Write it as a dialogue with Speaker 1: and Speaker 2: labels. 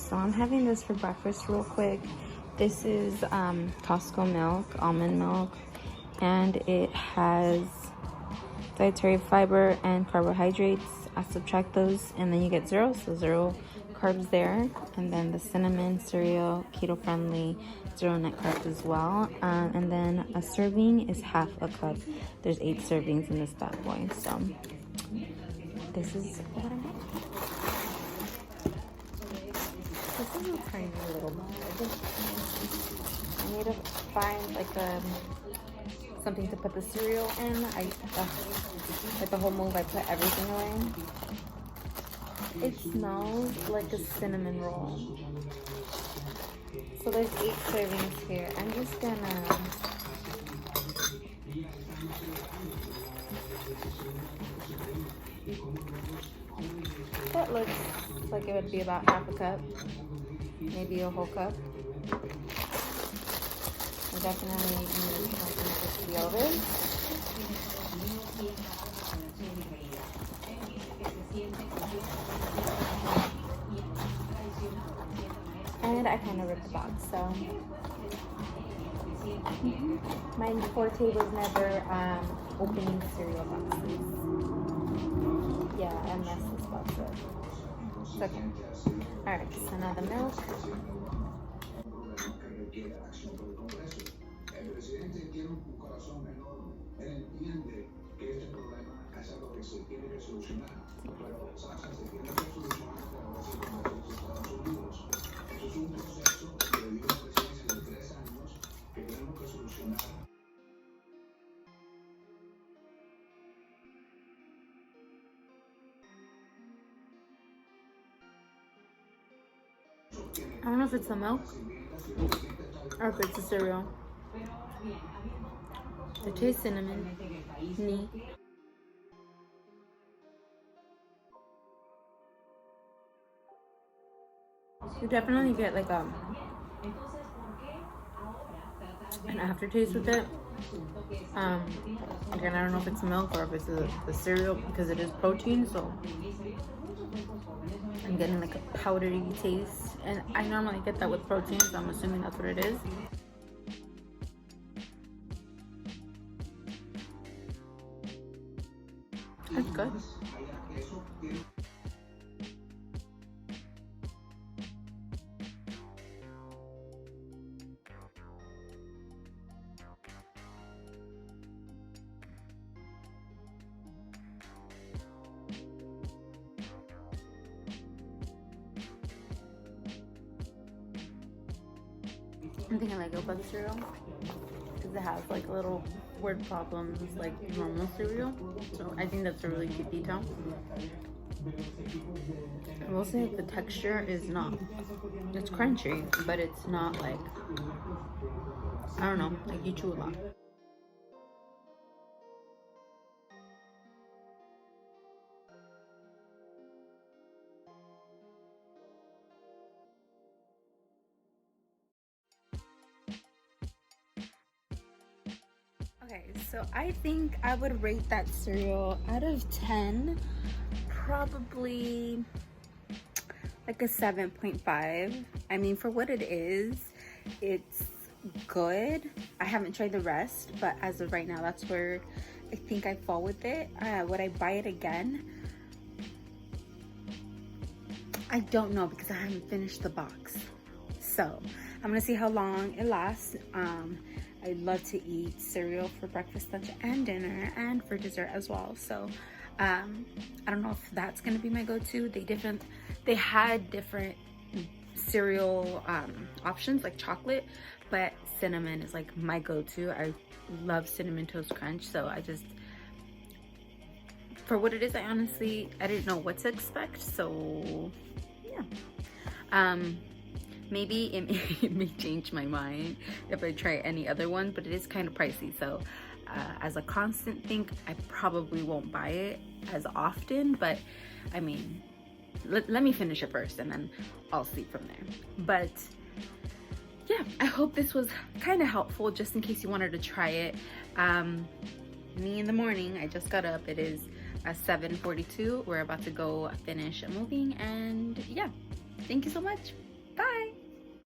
Speaker 1: So I'm having this for breakfast real quick. This is Costco milk, almond milk, and it has dietary fiber and carbohydrates. I subtract those and then you get zero, so zero carbs there. And then the cinnamon cereal, keto friendly, zero net carbs as well. And then a serving is half a cup. There's 8 servings in this bad boy. So this is what I'm having. This is a tiny little bag. I need to find like something to put the cereal in. Like the whole move, I put everything away. It smells like a cinnamon roll. So there's 8 servings here. I'm just gonna that looks like it would be about half a cup, maybe a whole cup. I definitely need something to seal this. And I kind of ripped the box, so my forte was never opening cereal boxes. Yeah, I messed this box up. It's okay. Alright, so now the milk. I don't know if it's the milk or if it's the cereal. It tastes cinnamon. Neat. You definitely get like an aftertaste with it. Again, I don't know if it's milk or if it's the cereal because it is protein, so I'm getting like a powdery taste. And I normally get that with protein, so I'm assuming that's what it is. That's good. I'm thinking like about the cereal because it has like little word problems like normal cereal, so I think that's a really cute detail. I will say the texture is not, it's crunchy, but it's not like, I don't know, like you chew a lot. Okay, so I think I would rate that cereal out of 10, probably like a 7.5. I mean, for what it is, it's good. I haven't tried the rest, but as of right now, that's where I think I fall with it. Would I buy it again? I don't know because I haven't finished the box. So I'm gonna see how long it lasts. I love to eat cereal for breakfast, lunch, and dinner, and for dessert as well. So I don't know if that's gonna be my go-to. They had different cereal options like chocolate, but cinnamon is like my go-to. I love Cinnamon Toast Crunch, so I just, for what it is, I didn't know what to expect. So yeah. Maybe it may change my mind if I try any other one, but it is kind of pricey. So as a constant thing, I probably won't buy it as often, but I mean, let me finish it first and then I'll see from there. But yeah, I hope this was kind of helpful just in case you wanted to try it. Me in the morning, I just got up. It is 7:42. We're about to go finish moving, and yeah, thank you so much. Bye!